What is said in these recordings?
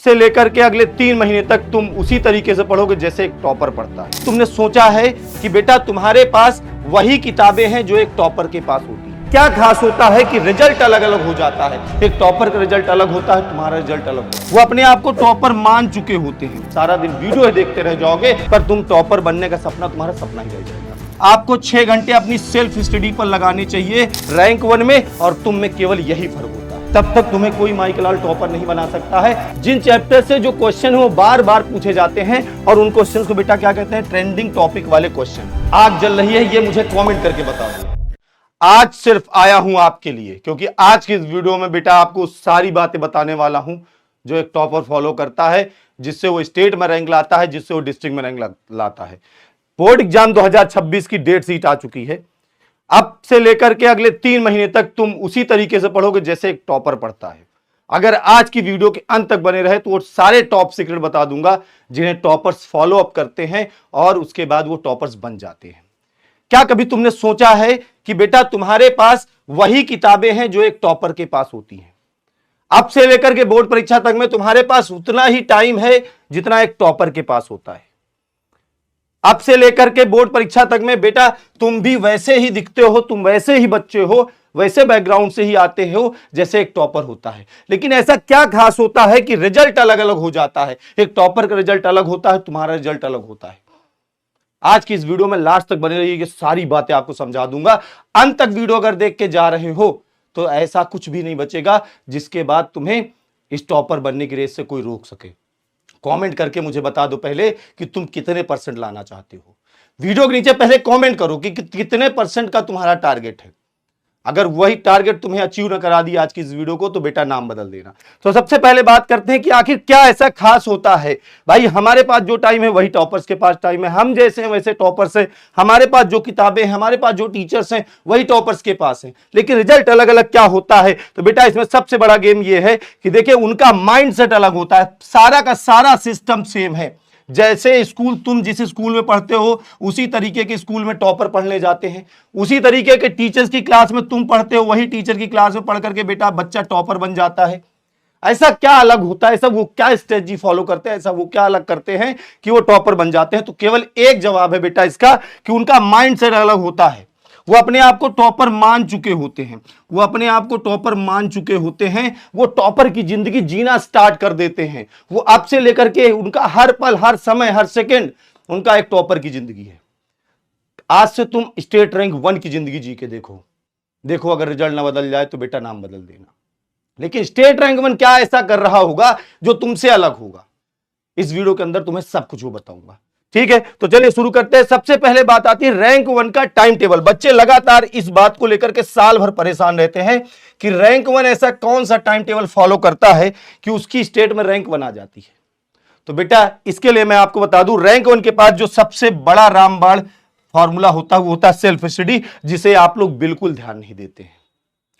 से लेकर के अगले 3 महीने तक तुम उसी तरीके से पढ़ोगे जैसे एक टॉपर पढ़ता है। तुमने सोचा है कि बेटा तुम्हारे पास वही किताबें हैं जो एक टॉपर के पास होती है। क्या खास होता है कि रिजल्ट अलग अलग हो जाता है। एक टॉपर का रिजल्ट अलग होता है, तुम्हारा रिजल्ट अलग होता है। वो अपने आप को टॉपर मान चुके होते हैं। सारा दिन वीडियो देखते रह जाओगे पर तुम टॉपर बनने का सपना तुम्हारा सपना ही रह जाएगा। आपको 6 घंटे अपनी सेल्फ स्टडी पर लगाने चाहिए रैंक 1 में, और तुम में केवल यही फर्क होता है। तब तक तुम्हें कोई माइकलाल टॉपर नहीं बना सकता है। जिन चैप्टर से जो क्वेश्चन है वो बार बार पूछे जाते हैं, और उन क्वेश्चन को बेटा क्या कहते हैं, ट्रेंडिंग टॉपिक वाले क्वेश्चन। आग जल रही है, ये मुझे कमेंट करके बता दो। आज सिर्फ आया हूं आपके लिए, क्योंकि आज की इस वीडियो में बेटा आपको सारी बातें बताने वाला हूं जो एक टॉपर फॉलो करता है, जिससे वो स्टेट में रैंक लाता है, जिससे वो डिस्ट्रिक्ट में रैंक लाता है। बोर्ड एग्जाम 2026 की डेट शीट आ चुकी है। अब से लेकर के अगले 3 महीने तक तुम उसी तरीके से पढ़ोगे जैसे एक टॉपर पढ़ता है। अगर आज की वीडियो के अंत तक बने रहे तो वो सारे टॉप सीक्रेट बता दूंगा जिन्हें टॉपर्स फॉलो अप करते हैं और उसके बाद वो टॉपर्स बन जाते हैं। क्या कभी तुमने सोचा है कि बेटा तुम्हारे पास वही किताबें हैं जो एक टॉपर के पास होती हैं? अब से लेकर के बोर्ड परीक्षा तक में तुम्हारे पास उतना ही टाइम है जितना एक टॉपर के पास होता है। अब से लेकर के बोर्ड परीक्षा तक में बेटा तुम भी वैसे ही दिखते हो, तुम वैसे ही बच्चे हो, वैसे बैकग्राउंड से ही आते हो जैसे एक टॉपर होता है। लेकिन ऐसा क्या खास होता है कि रिजल्ट अलग अलग हो जाता है। एक टॉपर का रिजल्ट अलग होता है, तुम्हारा रिजल्ट अलग होता है। आज की इस वीडियो में लास्ट तक बने रहिए, ये सारी बातें आपको समझा दूंगा। अंत तक वीडियो अगर देख के जा रहे हो तो ऐसा कुछ भी नहीं बचेगा जिसके बाद तुम्हें इस टॉपर बनने की रेस से कोई रोक सके। कमेंट करके मुझे बता दो पहले कि तुम कितने % लाना चाहते हो। वीडियो के नीचे पहले कमेंट करो कि कितने % का तुम्हारा टारगेट है। अगर वही टारगेट तुम्हें अचीव न करा दिया आज की इस वीडियो को तो बेटा नाम बदल देना। तो सबसे पहले बात करते हैं कि आखिर क्या ऐसा खास होता है। भाई हमारे पास जो टाइम है वही टॉपर्स के पास टाइम है। हम जैसे हैं वैसे टॉपर्स हैं। हमारे पास जो किताबें हैं, हमारे पास जो टीचर्स हैं वही टॉपर्स के पास हैं। लेकिन रिजल्ट अलग अलग क्या होता है? तो बेटा इसमें सबसे बड़ा गेम ये है कि देखिए उनका माइंडसेट अलग होता है। सारा का सारा सिस्टम सेम है। जैसे स्कूल, तुम जिस स्कूल में पढ़ते हो उसी तरीके के स्कूल में टॉपर पढ़ने जाते हैं। उसी तरीके के टीचर्स की क्लास में तुम पढ़ते हो, वही टीचर की क्लास में पढ़ करके बेटा बच्चा टॉपर बन जाता है। ऐसा क्या अलग होता है? ऐसा वो क्या स्ट्रेटजी फॉलो करते हैं? ऐसा वो क्या अलग करते हैं कि वो टॉपर बन जाते हैं? तो केवल एक जवाब है बेटा इसका कि उनका माइंडसेट अलग होता है। वो अपने आप को टॉपर मान चुके होते हैं। वो अपने आप को टॉपर मान चुके होते हैं। वो टॉपर की जिंदगी जीना स्टार्ट कर देते हैं। वो अब से लेकर के उनका हर पल, हर समय, हर सेकंड उनका एक टॉपर की जिंदगी है। आज से तुम स्टेट रैंक 1 की जिंदगी जी के देखो अगर रिजल्ट ना बदल जाए तो बेटा नाम बदल देना। लेकिन स्टेट रैंक 1 क्या ऐसा कर रहा होगा जो तुमसे अलग होगा? इस वीडियो के अंदर तुम्हें सब कुछ वो बताऊंगा। ठीक है, तो चलिए शुरू करते हैं। सबसे पहले बात आती है रैंक 1 का टाइम टेबल। बच्चे लगातार इस बात को लेकर के साल भर परेशान रहते हैं कि रैंक 1 ऐसा कौन सा टाइम टेबल फॉलो करता है कि उसकी स्टेट में रैंक 1 आ जाती है। तो बेटा इसके लिए मैं आपको बता दूं, रैंक 1 के पास जो सबसे बड़ा रामबाण फॉर्मूला होता है वो होता है सेल्फ स्टडी, जिसे आप लोग बिल्कुल ध्यान नहीं देते हैं।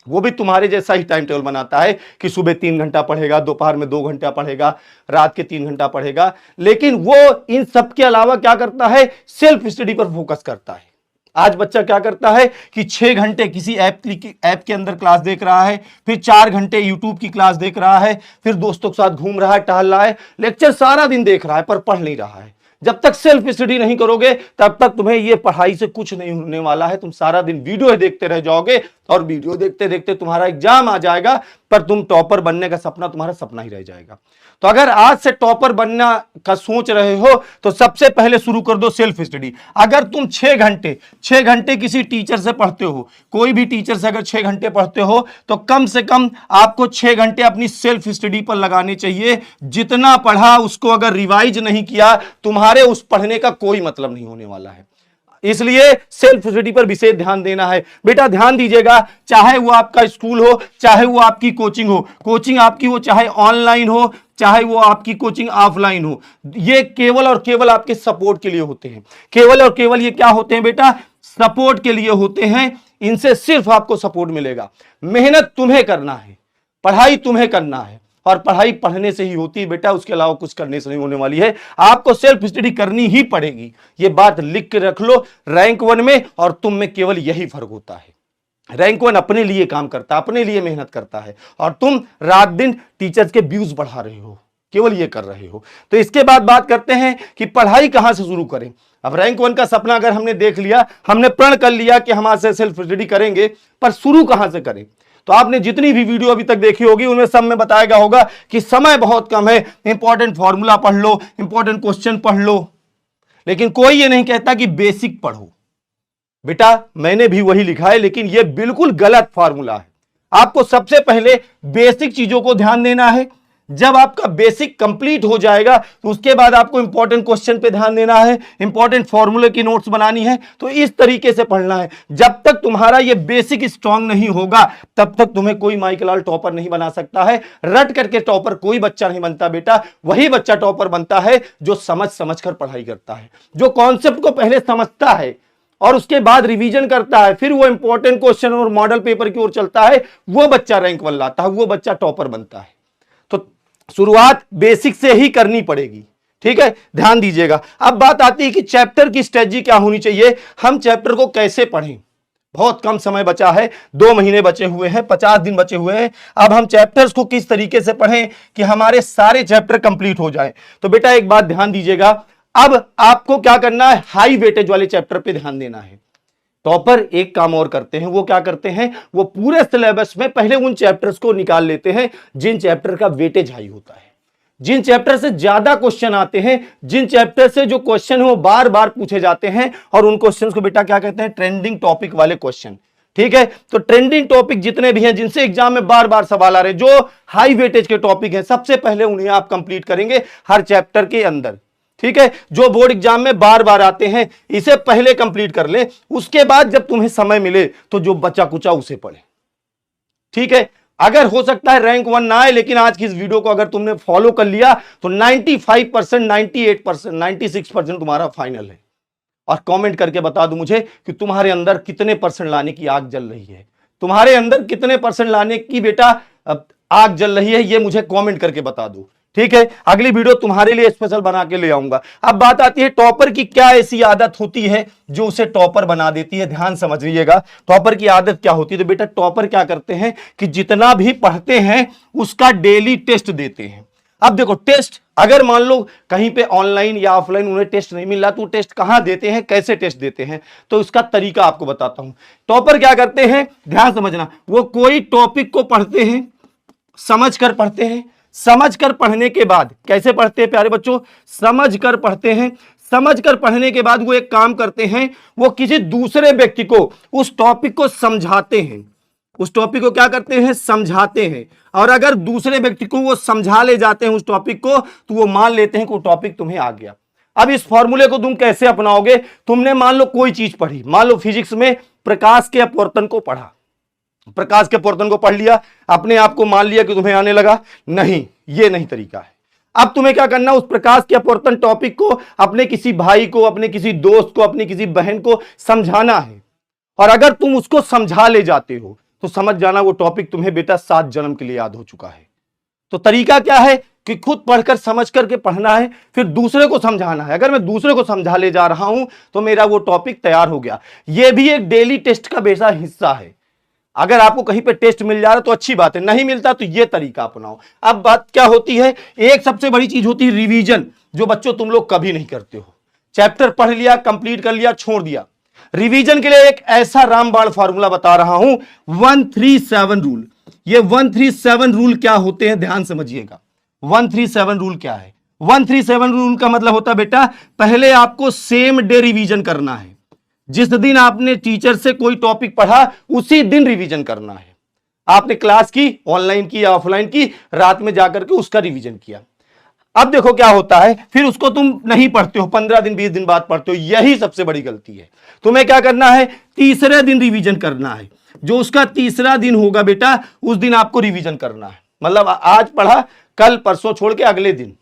वो भी तुम्हारे जैसा ही टाइम टेबल बनाता है कि सुबह 3 घंटा पढ़ेगा, दोपहर में 2 घंटा पढ़ेगा, रात के 3 घंटा पढ़ेगा। लेकिन वो इन सब के अलावा क्या करता है? सेल्फ स्टडी पर फोकस करता है। आज बच्चा क्या करता है कि 6 घंटे किसी ऐप के अंदर क्लास देख रहा है, फिर 4 घंटे यूट्यूब की क्लास देख रहा है, फिर दोस्तों के साथ घूम रहा है, टहल रहा है, लेक्चर सारा दिन देख रहा है पर पढ़ नहीं रहा है। जब तक सेल्फ स्टडी नहीं करोगे तब तक तुम्हें ये पढ़ाई से कुछ नहीं होने वाला है। तुम सारा दिन वीडियो देखते रह जाओगे और वीडियो देखते देखते तुम्हारा एग्जाम आ जाएगा पर तुम टॉपर बनने का सपना तुम्हारा सपना ही रह जाएगा। तो अगर आज से टॉपर बनना का सोच रहे हो तो सबसे पहले शुरू कर दो सेल्फ स्टडी। अगर तुम 6 घंटे किसी टीचर से पढ़ते हो, कोई भी टीचर से अगर 6 घंटे पढ़ते हो तो कम से कम आपको 6 घंटे अपनी सेल्फ स्टडी पर लगाने चाहिए। जितना पढ़ा उसको अगर रिवाइज नहीं किया तुम्हारे उस पढ़ने का कोई मतलब नहीं होने वाला है। इसलिए सेल्फ स्टडी पर विशेष ध्यान देना है। बेटा ध्यान दीजिएगा, चाहे वो आपका स्कूल हो, चाहे वो आपकी कोचिंग हो, कोचिंग आपकी वो चाहे ऑनलाइन हो, चाहे वो आपकी कोचिंग ऑफलाइन हो, ये केवल और केवल आपके सपोर्ट के लिए होते हैं। केवल और केवल ये क्या होते हैं बेटा? सपोर्ट के लिए होते हैं। इनसे सिर्फ आपको सपोर्ट मिलेगा। मेहनत तुम्हें करना है, पढ़ाई तुम्हें करना है, और पढ़ाई पढ़ने से ही होती है बेटा, उसके अलावा कुछ करने से नहीं होने वाली है। आपको सेल्फ स्टडी करनी ही पड़ेगी। ये बात लिख के रख लो। रैंक 1 में और तुम में केवल यही फर्क होता है। रैंक 1 अपने लिए काम करता है, अपने लिए मेहनत करता है, और तुम रात दिन टीचर्स के व्यूज बढ़ा रहे हो। केवल ये कर रहे हो। तो इसके बाद बात करते हैं कि पढ़ाई कहां से शुरू करें। अब रैंक 1 का सपना अगर हमने देख लिया, हमने प्रण कर लिया कि हम आज से सेल्फ स्टडी करेंगे, पर शुरू कहां से करें। तो आपने जितनी भी वीडियो अभी तक देखी होगी उनमें सब में बताया गया होगा कि समय बहुत कम है, इंपॉर्टेंट फॉर्मूला पढ़ लो, इंपॉर्टेंट क्वेश्चन पढ़ लो, लेकिन कोई ये नहीं कहता कि बेसिक पढ़ो। बेटा मैंने भी वही लिखा है, लेकिन यह बिल्कुल गलत फॉर्मूला है। आपको सबसे पहले बेसिक चीजों को ध्यान देना है। जब आपका बेसिक कंप्लीट हो जाएगा तो उसके बाद आपको इंपॉर्टेंट क्वेश्चन पे ध्यान देना है, इंपॉर्टेंट फॉर्मूले की नोट्स बनानी है। तो इस तरीके से पढ़ना है। जब तक तुम्हारा ये बेसिक स्ट्रांग नहीं होगा तब तक तुम्हें कोई माइकलाल टॉपर नहीं बना सकता है। रट करके टॉपर कोई बच्चा नहीं बनता बेटा, वही बच्चा टॉपर बनता है जो समझ समझ कर पढ़ाई करता है, जो कॉन्सेप्ट को पहले समझता है और उसके बाद रिवीजन करता है, फिर वो इंपॉर्टेंट क्वेश्चन और मॉडल पेपर की ओर चलता है। वो बच्चा रैंक 1 लाता है, वो बच्चा टॉपर बनता है। तो शुरुआत बेसिक से ही करनी पड़ेगी, ठीक है, ध्यान दीजिएगा। अब बात आती है कि चैप्टर की स्ट्रेटजी क्या होनी चाहिए, हम चैप्टर को कैसे पढ़ें। बहुत कम समय बचा है, 2 महीने बचे हुए हैं, 50 दिन बचे हुए हैं। अब हम चैप्टर्स को किस तरीके से पढ़ें कि हमारे सारे चैप्टर कंप्लीट हो जाएं। तो बेटा एक बात ध्यान दीजिएगा, अब आपको क्या करना है, हाई वेटेज वाले चैप्टर पे ध्यान देना है। टॉपर एक काम और करते हैं, वो क्या करते हैं, वो पूरे सिलेबस में पहले उन चैप्टर्स को निकाल लेते हैं जिन चैप्टर का वेटेज हाई होता है, जिन चैप्टर से ज्यादा क्वेश्चन आते हैं, जिन चैप्टर से जो क्वेश्चन है वो बार बार पूछे जाते हैं, और उन क्वेश्चंस को बेटा क्या कहते हैं, ट्रेंडिंग टॉपिक वाले क्वेश्चन। ठीक है, तो ट्रेंडिंग टॉपिक जितने भी हैं, जिनसे एग्जाम में बार बार सवाल आ रहे हैं, जो हाई वेटेज के टॉपिक हैं, सबसे पहले उन्हें आप कंप्लीट करेंगे हर चैप्टर के अंदर। ठीक है, जो बोर्ड एग्जाम में बार बार आते हैं, इसे पहले कंप्लीट कर ले। उसके बाद जब तुम्हें समय मिले तो जो बचा कुचा उसे पढ़े। ठीक है, अगर हो सकता है रैंक 1 ना आए, लेकिन आज की इस वीडियो को अगर तुमने फॉलो कर लिया तो 95%, 98%, 96% तुम्हारा फाइनल है। और कमेंट करके बता दो मुझे कि तुम्हारे अंदर कितने परसेंट लाने की आग जल रही है, तुम्हारे अंदर कितने परसेंट लाने की बेटा आग जल रही है, ये मुझे कमेंट करके बता दो। ठीक है, अगली वीडियो तुम्हारे लिए स्पेशल बना के ले आऊंगा। अब बात आती है टॉपर की क्या ऐसी आदत होती है जो उसे टॉपर बना देती है। ध्यान समझिएगा, टॉपर की आदत क्या होती है। तो बेटा टॉपर क्या करते हैं कि जितना भी पढ़ते हैं उसका डेली टेस्ट देते हैं। अब देखो टेस्ट, अगर मान लो कहीं पे ऑनलाइन या ऑफलाइन उन्हें टेस्ट नहीं मिल रहा तो टेस्ट कहां देते हैं, कैसे टेस्ट देते हैं, तो उसका तरीका आपको बताता हूं। टॉपर क्या करते हैं, ध्यान समझना, वो कोई टॉपिक को पढ़ते हैं, समझ कर पढ़ते हैं। समझ कर पढ़ने के बाद कैसे पढ़ते हैं प्यारे बच्चों, समझ कर पढ़ते हैं। समझ कर पढ़ने के बाद वो एक काम करते हैं, वो किसी दूसरे व्यक्ति को उस टॉपिक को समझाते हैं। उस टॉपिक को क्या करते हैं, समझाते हैं। और अगर दूसरे व्यक्ति को वो समझा ले जाते हैं उस टॉपिक को, तो वो मान लेते हैं कि वो टॉपिक तुम्हें आ गया। अब इस फॉर्मूले को तुम कैसे अपनाओगे, तुमने मान लो कोई चीज पढ़ी, मान लो फिजिक्स में प्रकाश के अपवर्तन को पढ़ा, प्रकाश के अपवर्तन को पढ़ लिया, अपने आप को मान लिया कि तुम्हें आने लगा, नहीं, ये नहीं तरीका है। अब तुम्हें क्या करना, उस प्रकाश के अपवर्तन टॉपिक को अपने किसी भाई को, अपने किसी दोस्त को, अपनी किसी बहन को समझाना है। और अगर तुम उसको समझा ले जाते हो तो समझ जाना वो टॉपिक तुम्हें बेटा 7 जन्म के लिए याद हो चुका है। तो तरीका क्या है कि खुद पढ़कर समझ करके पढ़ना है, फिर दूसरे को समझाना है। अगर मैं दूसरे को समझा ले जा रहा हूं तो मेरा वो टॉपिक तैयार हो गया। यह भी एक डेली टेस्ट का बेसा हिस्सा है। अगर आपको कहीं पे टेस्ट मिल जा रहा है तो अच्छी बात है, नहीं मिलता तो ये तरीका अपनाओ। अब बात क्या होती है, एक सबसे बड़ी चीज होती है रिवीजन, जो बच्चों तुम लोग कभी नहीं करते हो। चैप्टर पढ़ लिया, कंप्लीट कर लिया, छोड़ दिया। रिवीजन के लिए एक ऐसा रामबाण फार्मूला बता रहा हूं, 137 रूल। ये 137 रूल क्या होते हैं, ध्यान समझिएगा। 137 रूल क्या है, 137 रूल का मतलब होता है बेटा, पहले आपको सेम डे रिवीजन करना है। जिस दिन आपने टीचर से कोई टॉपिक पढ़ा उसी दिन रिवीजन करना है। आपने क्लास की, ऑनलाइन की या ऑफलाइन की, रात में जाकर के उसका रिवीजन किया। अब देखो क्या होता है, फिर उसको तुम नहीं पढ़ते हो, 15 दिन 20 दिन बाद पढ़ते हो। यही सबसे बड़ी गलती है। तुम्हें क्या करना है, तीसरे दिन रिवीजन करना है। जो उसका तीसरा दिन होगा बेटा, उस दिन आपको रिवीजन करना है। मतलब आज पढ़ा, कल परसों छोड़ के अगले दिन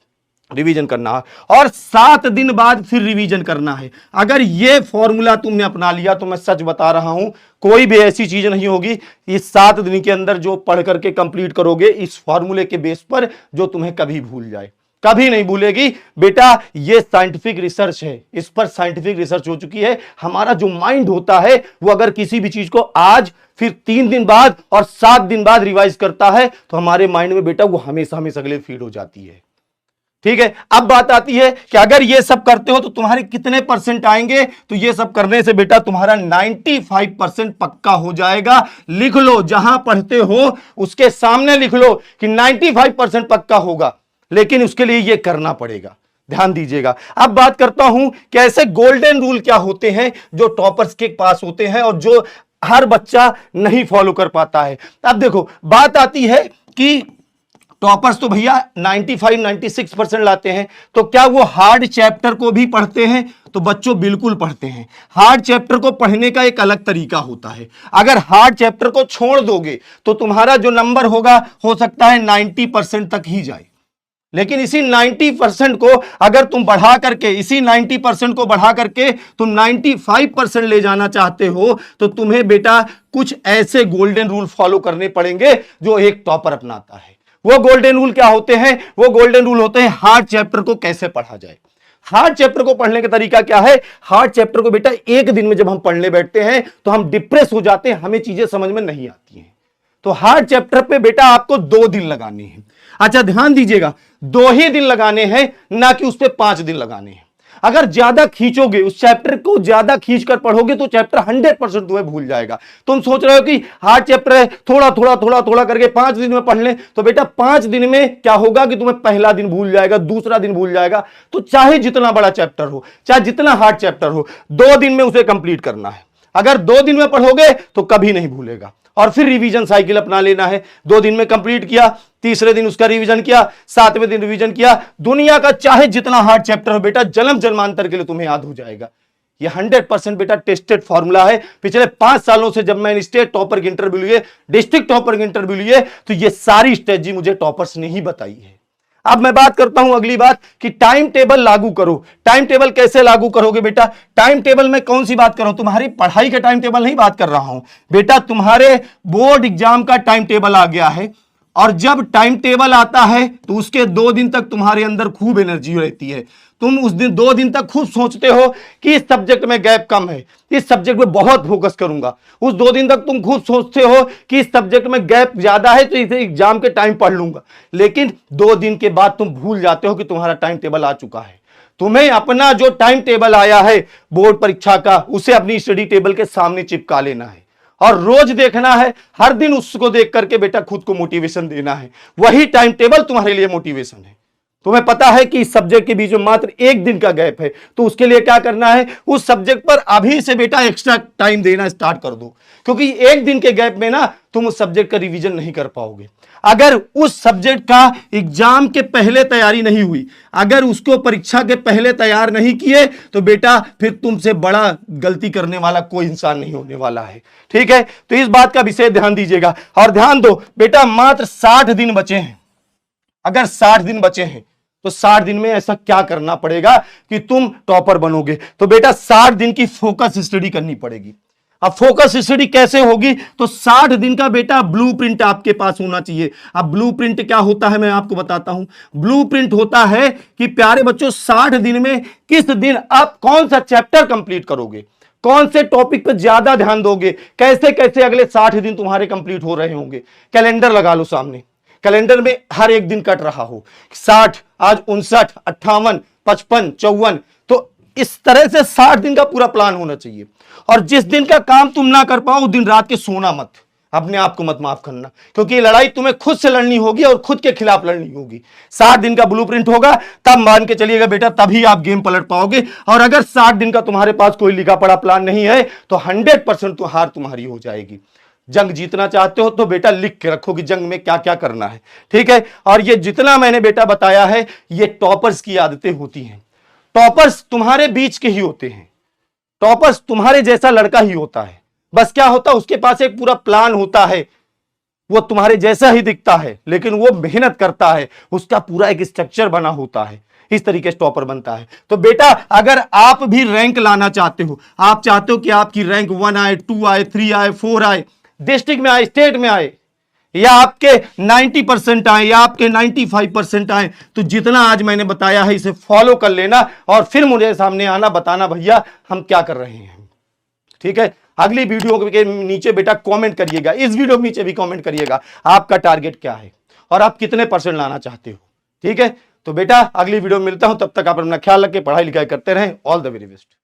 रिवीजन करना है, और 7 दिन बाद फिर रिवीजन करना है। अगर ये फॉर्मूला तुमने अपना लिया तो मैं सच बता रहा हूं, कोई भी ऐसी चीज नहीं होगी इस 7 दिन के अंदर जो पढ़ करके कंप्लीट करोगे इस फॉर्मूले के बेस पर, जो तुम्हें कभी भूल जाए, कभी नहीं भूलेगी बेटा। ये साइंटिफिक रिसर्च है, इस पर साइंटिफिक रिसर्च हो चुकी है। हमारा जो माइंड होता है वो अगर किसी भी चीज को आज, फिर 3 दिन बाद और 7 दिन बाद रिवाइज करता है तो हमारे माइंड में बेटा वो हमेशा हमेशा के लिए फीड हो जाती है। ठीक है, अब बात आती है कि अगर ये सब करते हो तो तुम्हारे कितने परसेंट आएंगे। तो ये सब करने से बेटा तुम्हारा 95% पक्का हो जाएगा। लिख लो, जहां पढ़ते हो उसके सामने लिख लो कि 95% पक्का होगा, लेकिन उसके लिए ये करना पड़ेगा। ध्यान दीजिएगा। अब बात करता हूं कि ऐसे गोल्डन रूल क्या होते हैं जो टॉपर्स के पास होते हैं और जो हर बच्चा नहीं फॉलो कर पाता है। अब देखो, बात आती है कि टॉपर्स तो भैया 95-96% लाते हैं, तो क्या वो हार्ड चैप्टर को भी पढ़ते हैं? तो बच्चों बिल्कुल पढ़ते हैं। हार्ड चैप्टर को पढ़ने का एक अलग तरीका होता है। अगर हार्ड चैप्टर को छोड़ दोगे तो तुम्हारा जो नंबर होगा हो सकता है 90% तक ही जाए, लेकिन इसी 90% को अगर तुम बढ़ा करके, इसी 90% को बढ़ा करके तुम 95% ले जाना चाहते हो, तो तुम्हें बेटा कुछ ऐसे गोल्डन रूल फॉलो करने पड़ेंगे जो एक टॉपर अपनाता है। वो गोल्डन रूल क्या होते हैं? वो गोल्डन रूल होते हैं हार्ड चैप्टर को कैसे पढ़ा जाए। हार्ड चैप्टर को पढ़ने का तरीका क्या है? हार्ड चैप्टर को बेटा एक दिन में जब हम पढ़ने बैठते हैं तो हम डिप्रेस हो जाते हैं, हमें चीजें समझ में नहीं आती हैं। तो हार्ड चैप्टर पे बेटा आपको 2 दिन लगाने हैं। अच्छा ध्यान दीजिएगा, 2 ही दिन लगाने हैं, ना कि उस पे 5 दिन लगाने हैं। अगर ज्यादा खींचोगे, उस चैप्टर को ज्यादा खींच कर पढ़ोगे तो चैप्टर 100% तुम्हें भूल जाएगा। तुम सोच रहे हो कि हार्ड चैप्टर है, थोड़ा थोड़ा थोड़ा थोड़ा करके 5 दिन में पढ़ लें, तो बेटा 5 दिन में क्या होगा कि तुम्हें पहला दिन भूल जाएगा, दूसरा दिन भूल जाएगा। तो चाहे जितना बड़ा चैप्टर हो, चाहे जितना हार्ड चैप्टर हो, 2 दिन में उसे कंप्लीट करना है। अगर 2 दिन में पढ़ोगे तो कभी नहीं भूलेगा। और फिर रिवीजन साइकिल अपना लेना है। 2 दिन में कंप्लीट किया, तीसरे दिन उसका रिवीजन किया, 7वें दिन रिवीजन किया। दुनिया का चाहे जितना हार्ड चैप्टर हो बेटा, जन्म जन्मांतर के लिए तुम्हें याद हो जाएगा। ये 100% बेटा टेस्टेड फॉर्मूला है। पिछले 5 सालों से जब मैंने स्टेट टॉपर के इंटरव्यू लिए, डिस्ट्रिक्ट टॉपर के इंटरव्यू लिए, तो ये सारी स्ट्रेटजी मुझे टॉपर्स ने ही बताई है। अब मैं बात करता हूं अगली बात कि टाइम टेबल लागू करो। टाइम टेबल कैसे लागू करोगे बेटा? टाइम टेबल में कौन सी बात कर रहा हूं? तुम्हारी पढ़ाई का टाइम टेबल नहीं बात कर रहा हूं बेटा, तुम्हारे बोर्ड एग्जाम का टाइम टेबल आ गया है। और जब टाइम टेबल आता है तो उसके 2 दिन तक तुम्हारे अंदर खूब एनर्जी रहती है। तुम उस दिन 2 दिन तक खूब सोचते हो कि इस सब्जेक्ट में गैप कम है, इस सब्जेक्ट में बहुत फोकस करूंगा। उस 2 दिन तक तुम खूब सोचते हो कि इस सब्जेक्ट में गैप ज्यादा है तो इसे एग्जाम के टाइम पढ़ लूंगा। लेकिन 2 दिन के बाद तुम भूल जाते हो कि तुम्हारा टाइम टेबल आ चुका है। तुम्हें अपना जो टाइम टेबल आया है बोर्ड परीक्षा का, उसे अपनी स्टडी टेबल के सामने चिपका लेना है और रोज देखना है। हर दिन उसको देख करके बेटा खुद को मोटिवेशन देना है। वही टाइम टेबल तुम्हारे लिए मोटिवेशन है। तुम्हें पता है कि इस सब्जेक्ट के बीच में मात्र 1 दिन का गैप है, तो उसके लिए क्या करना है? उस सब्जेक्ट पर अभी से बेटा एक्स्ट्रा टाइम देना स्टार्ट कर दो, क्योंकि 1 दिन के गैप में ना तुम उस सब्जेक्ट का रिवीजन नहीं कर पाओगे। अगर उस सब्जेक्ट का एग्जाम के पहले तैयारी नहीं हुई, अगर उसको परीक्षा के पहले तैयार नहीं किए, तो बेटा फिर तुमसे बड़ा गलती करने वाला कोई इंसान नहीं होने वाला है। ठीक है, तो इस बात का विशेष ध्यान दीजिएगा। और ध्यान दो बेटा, मात्र 60 दिन बचे हैं। अगर 60 दिन बचे हैं तो 60 दिन में ऐसा क्या करना पड़ेगा कि तुम टॉपर बनोगे? तो बेटा 60 दिन की फोकस स्टडी करनी पड़ेगी। अब फोकस स्टडी कैसे होगी? तो 60 दिन का बेटा ब्लूप्रिंट आपके पास होना चाहिए। अब ब्लूप्रिंट क्या होता है मैं आपको बताता हूं। ब्लूप्रिंट होता है कि प्यारे बच्चों 60 दिन में किस दिन आप कौन सा चैप्टर कंप्लीट करोगे, कौन से टॉपिक पर ज्यादा ध्यान दोगे, कैसे कैसे अगले 60 दिन तुम्हारे कंप्लीट हो रहे होंगे। कैलेंडर लगा लो सामने, कैलेंडर में हर एक दिन कट रहा हो, 60, आज 59, 58, 55, 54। तो इस तरह से 60 दिन का पूरा प्लान होना चाहिए। और जिस दिन का काम तुम ना कर पाओ उस दिन रात के सोना मत, अपने आप को मत माफ करना, क्योंकि ये लड़ाई तुम्हें खुद से लड़नी होगी और खुद के खिलाफ लड़नी होगी। 60 दिन का ब्लूप्रिंट होगा, तब मान के चलिएगा बेटा, तभी आप गेम पलट पाओगे। और अगर 60 दिन का तुम्हारे पास कोई लिखा पड़ा प्लान नहीं है तो 100% तो हार तुम्हारी हो जाएगी। जंग जीतना चाहते हो तो बेटा लिख के रखो कि जंग में क्या क्या करना है। ठीक है, और ये जितना मैंने बेटा बताया है ये टॉपर्स की आदतें होती हैं। टॉपर्स तुम्हारे बीच के ही होते हैं, टॉपर्स तुम्हारे जैसा लड़का ही होता है। बस क्या होता है, उसके पास एक पूरा प्लान होता है, वो तुम्हारे जैसा ही दिखता है लेकिन वो मेहनत करता है, उसका पूरा एक स्ट्रक्चर बना होता है। इस तरीके से टॉपर बनता है। तो बेटा अगर आप भी रैंक लाना चाहते हो, आप चाहते हो कि आपकी रैंक 1 आए, 2 आए, 3 आए, 4 आए, डिस्ट्रिक्ट में आए, स्टेट में आए, या आपके 90% आए या आपके 95% आए, तो जितना आज मैंने बताया है इसे फॉलो कर लेना और फिर मुझे सामने आना, बताना भैया हम क्या कर रहे हैं। ठीक है, अगली वीडियो के नीचे बेटा कमेंट करिएगा, इस वीडियो के नीचे भी कमेंट करिएगा आपका टारगेट क्या है और आप कितने % लाना चाहते हो। ठीक है, तो बेटा अगली वीडियो में मिलता हूं, तब तक आप अपना ख्याल रखें, पढ़ाई लिखाई करते रहें। All the very best.